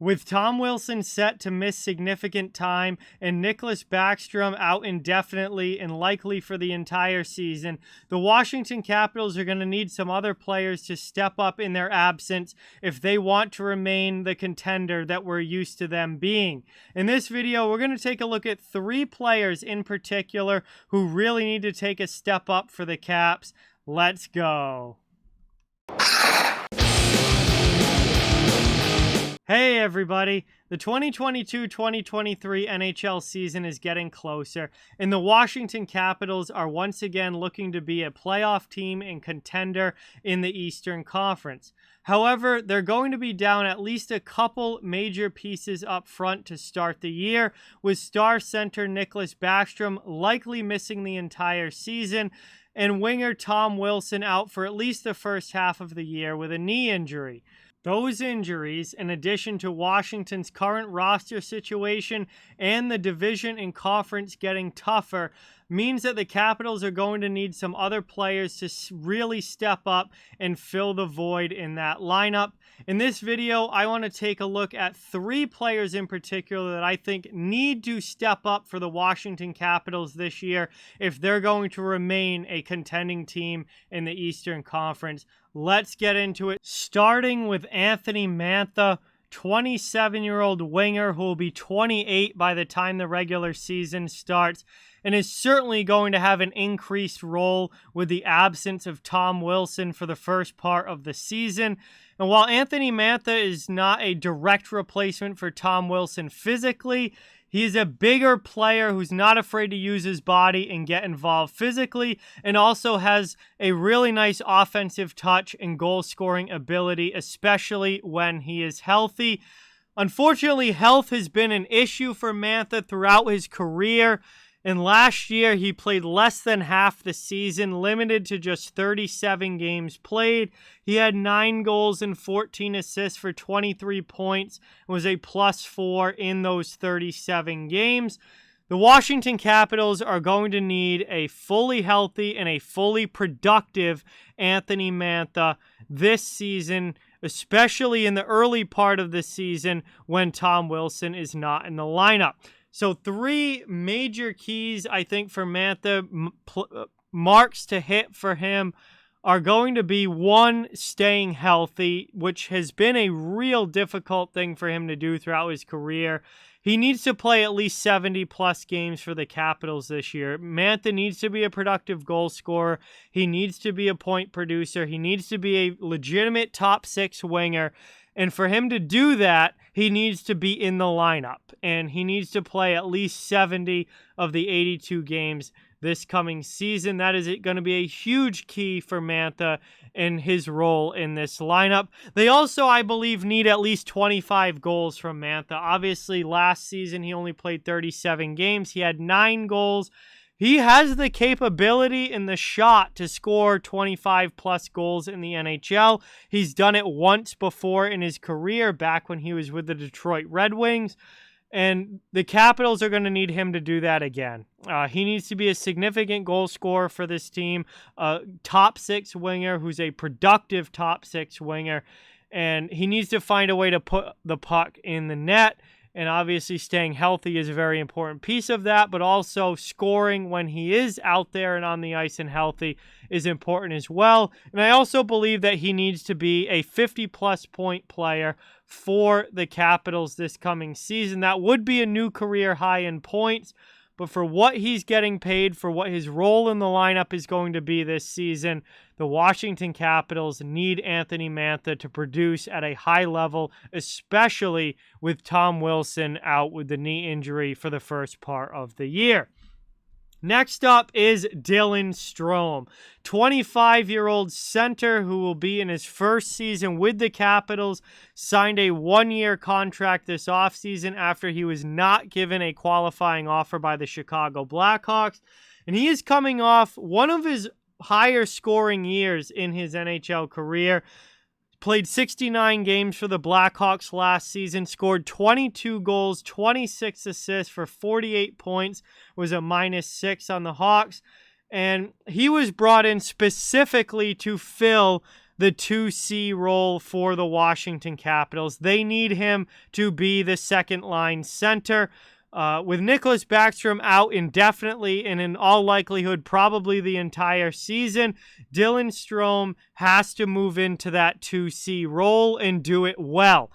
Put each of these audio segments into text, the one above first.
With Tom Wilson set to miss significant time and Nicklas Backstrom out indefinitely and likely for the entire season, the Washington Capitals are going to need some other players to step up in their absence if they want to remain the contender that we're used to them being. In this video, we're going to take a look at 3 players in particular who really need to take a step up for the Caps. Let's go. Hey everybody, the 2022-2023 NHL season is getting closer, and the Washington Capitals are once again looking to be a playoff team and contender in the Eastern Conference. However, they're going to be down at least a couple major pieces up front to start the year, with star center Nicklas Backstrom likely missing the entire season, and winger Tom Wilson out for at least the first half of the year with a knee injury. Those injuries, in addition to Washington's current roster situation and the division and conference getting tougher, means that the Capitals are going to need some other players to really step up and fill the void in that lineup. In this video, I want to take a look at 3 players in particular that I think need to step up for the Washington Capitals this year if they're going to remain a contending team in the Eastern Conference. Let's get into it, starting with Anthony Mantha, 27-year-old winger who will be 28 by the time the regular season starts, and is certainly going to have an increased role with the absence of Tom Wilson for the first part of the season. And while Anthony Mantha is not a direct replacement for Tom Wilson physically, he is a bigger player who's not afraid to use his body and get involved physically, and also has a really nice offensive touch and goal-scoring ability, especially when he is healthy. Unfortunately, health has been an issue for Mantha throughout his career, and last year he played less than half the season, limited to just 37 games played. He had 9 goals and 14 assists for 23 points, and was a +4 in those 37 games. The Washington Capitals are going to need a fully healthy and a fully productive Anthony Mantha this season, especially in the early part of the season when Tom Wilson is not in the lineup. So 3 major keys, I think, for Mantha, marks to hit for him are going to be, 1, staying healthy, which has been a real difficult thing for him to do throughout his career. He needs to play at least 70-plus games for the Capitals this year. Mantha needs to be a productive goal scorer. He needs to be a point producer. He needs to be a legitimate top 6 winger. And for him to do that, he needs to be in the lineup. And he needs to play at least 70 of the 82 games this coming season. That is going to be a huge key for Mantha in his role in this lineup. They also, I believe, need at least 25 goals from Mantha. Obviously, last season he only played 37 games. He had 9 goals. He has the capability and the shot to score 25-plus goals in the NHL. He's done it once before in his career, back when he was with the Detroit Red Wings. And the Capitals are going to need him to do that again. He needs to be a significant goal scorer for this team, a top 6 winger who's a productive top 6 winger. And he needs to find a way to put the puck in the net. And obviously staying healthy is a very important piece of that, but also scoring when he is out there and on the ice and healthy is important as well. And I also believe that he needs to be a 50-plus point player for the Capitals this coming season. That would be a new career high in points, but for what he's getting paid, for what his role in the lineup is going to be this season, the Washington Capitals need Anthony Mantha to produce at a high level, especially with Tom Wilson out with the knee injury for the first part of the year. Next up is Dylan Strome, 25-year-old center who will be in his first season with the Capitals, signed a 1-year contract this offseason after he was not given a qualifying offer by the Chicago Blackhawks. And he is coming off one of his higher scoring years in his NHL career. Played 69 games for the Blackhawks last season, scored 22 goals, 26 assists for 48 points, was a -6 on the Hawks. And he was brought in specifically to fill the 2C role for the Washington Capitals. They need him to be the second-line center. With Nicklas Backstrom out indefinitely and in all likelihood probably the entire season, Dylan Strome has to move into that 2C role and do it well.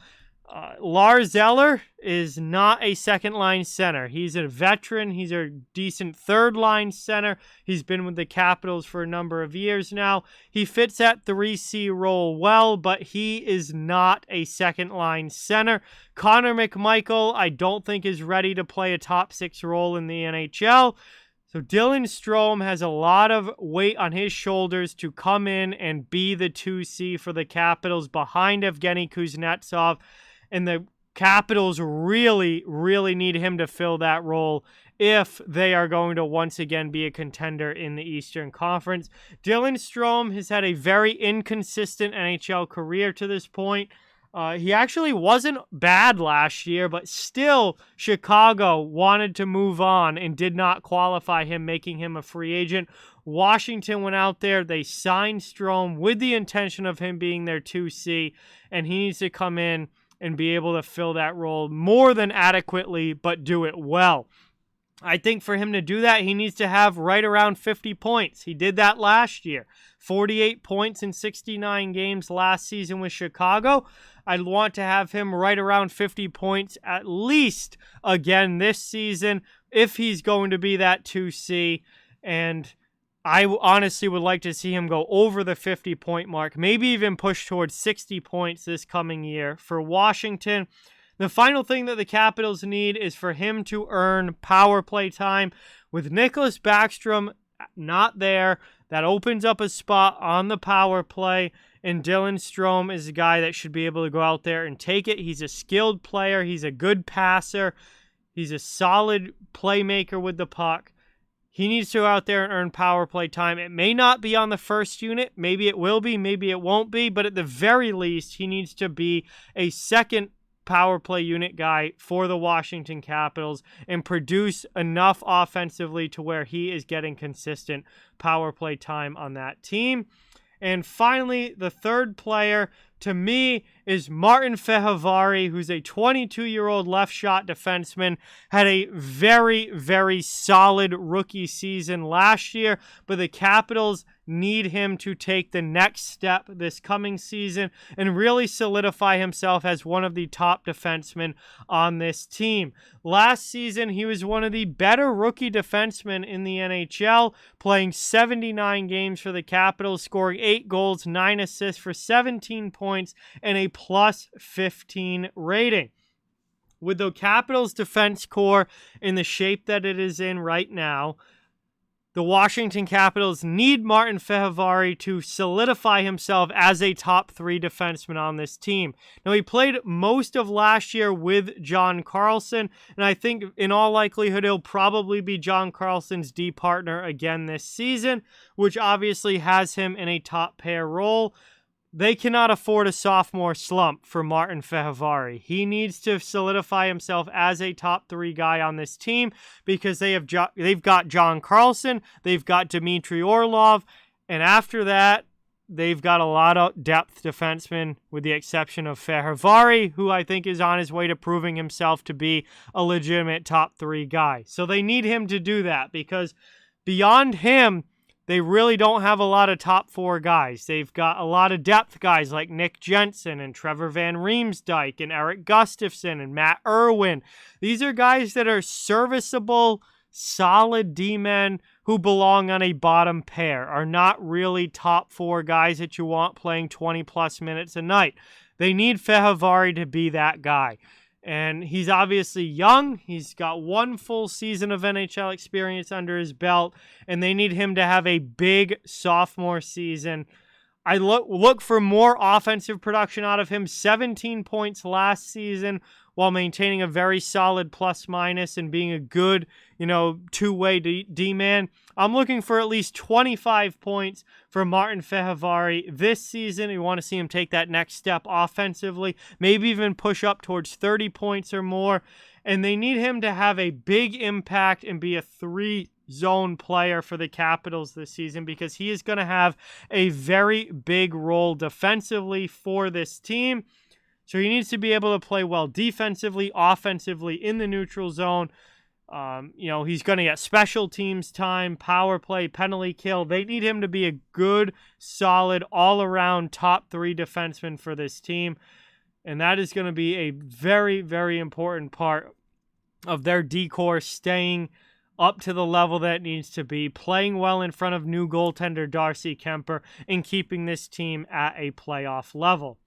Lars Eller is not a second-line center. He's a veteran. He's a decent third-line center. He's been with the Capitals for a number of years now. He fits that 3C role well, but he is not a second-line center. Connor McMichael, I don't think, is ready to play a top-6 role in the NHL. So Dylan Strome has a lot of weight on his shoulders to come in and be the 2C for the Capitals behind Evgeny Kuznetsov. And the Capitals really, really need him to fill that role if they are going to once again be a contender in the Eastern Conference. Dylan Strome has had a very inconsistent NHL career to this point. He actually wasn't bad last year, but still Chicago wanted to move on and did not qualify him, making him a free agent. Washington went out there. They signed Strome with the intention of him being their 2C, and he needs to come in and be able to fill that role more than adequately, but do it well. I think for him to do that, he needs to have right around 50 points. He did that last year. 48 points in 69 games last season with Chicago. I'd want to have him right around 50 points at least again this season if he's going to be that 2C. And I honestly would like to see him go over the 50-point mark, maybe even push towards 60 points this coming year. For Washington, the final thing that the Capitals need is for him to earn power play time. With Nicklas Backstrom not there, that opens up a spot on the power play, and Dylan Strome is a guy that should be able to go out there and take it. He's a skilled player. He's a good passer. He's a solid playmaker with the puck. He needs to go out there and earn power play time. It may not be on the first unit. Maybe it will be. Maybe it won't be. But at the very least, he needs to be a second power play unit guy for the Washington Capitals and produce enough offensively to where he is getting consistent power play time on that team. And finally, the third player to me is Martin Fehervary, who's a 22-year-old left shot defenseman, had a very, very solid rookie season last year, but the Capitals need him to take the next step this coming season and really solidify himself as one of the top defensemen on this team. Last season, he was one of the better rookie defensemen in the NHL, playing 79 games for the Capitals, scoring 8 goals, 9 assists for 17 points, and a plus 15 rating. With the Capitals defense core in the shape that it is in right now, the Washington Capitals need Martin Fehervary to solidify himself as a top 3 defenseman on this team. Now, he played most of last year with John Carlson, and I think in all likelihood he'll probably be John Carlson's D partner again this season, which obviously has him in a top pair role. They cannot afford a sophomore slump for Martin Fehervary. He needs to solidify himself as a top 3 guy on this team because they've got John Carlson, they've got Dmitry Orlov, and after that, they've got a lot of depth defensemen with the exception of Fehervary, who I think is on his way to proving himself to be a legitimate top 3 guy. So they need him to do that because beyond him, they really don't have a lot of top 4 guys. They've got a lot of depth guys like Nick Jensen and Trevor Van Riemsdyk and Eric Gustafson and Matt Irwin. These are guys that are serviceable, solid D-men who belong on a bottom pair, are not really top 4 guys that you want playing 20-plus minutes a night. They need Fehervary to be that guy. And he's obviously young. He's got 1 full season of NHL experience under his belt, and they need him to have a big sophomore season. I look for more offensive production out of him. 17 points last season while maintaining a very solid plus-minus and being a good, two-way D-man. I'm looking for at least 25 points for Martin Fehervary this season. You want to see him take that next step offensively, maybe even push up towards 30 points or more. And they need him to have a big impact and be a 3-0 zone player for the Capitals this season because he is going to have a very big role defensively for this team. So he needs to be able to play well defensively, offensively in the neutral zone. He's going to get special teams time, power play, penalty kill. They need him to be a good, solid, all-around top 3 defenseman for this team. And that is going to be a very, very important part of their decor staying up to the level that it needs to be, playing well in front of new goaltender Darcy Kuemper, and keeping this team at a playoff level.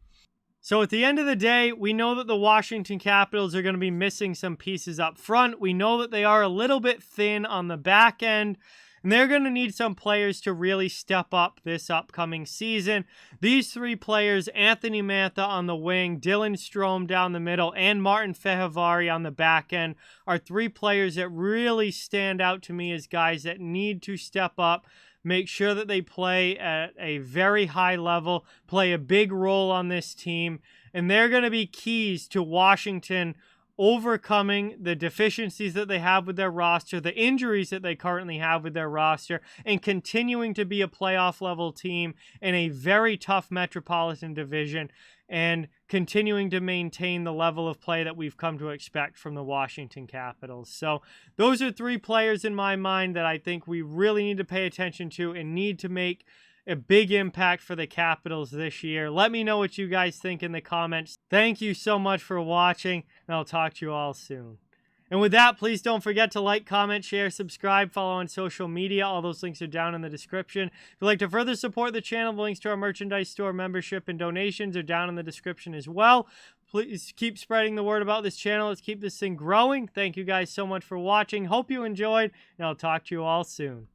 So at the end of the day, we know that the Washington Capitals are going to be missing some pieces up front. We know that they are a little bit thin on the back end, and they're going to need some players to really step up this upcoming season. These 3 players, Anthony Mantha on the wing, Dylan Strome down the middle, and Martin Fehervary on the back end, are 3 players that really stand out to me as guys that need to step up, make sure that they play at a very high level, play a big role on this team, and they're going to be keys to Washington overcoming the deficiencies that they have with their roster, the injuries that they currently have with their roster, and continuing to be a playoff level team in a very tough Metropolitan Division, and continuing to maintain the level of play that we've come to expect from the Washington Capitals. So those are 3 players in my mind that I think we really need to pay attention to and need to make a big impact for the Capitals this year. Let me know what you guys think in the comments. Thank you so much for watching, and I'll talk to you all soon. And with that, please don't forget to like, comment, share, subscribe, follow on social media. All those links are down in the description. If you'd like to further support the channel, the links to our merchandise store, membership, and donations are down in the description as well. Please keep spreading the word about this channel. Let's keep this thing growing. Thank you guys so much for watching. Hope you enjoyed, and I'll talk to you all soon.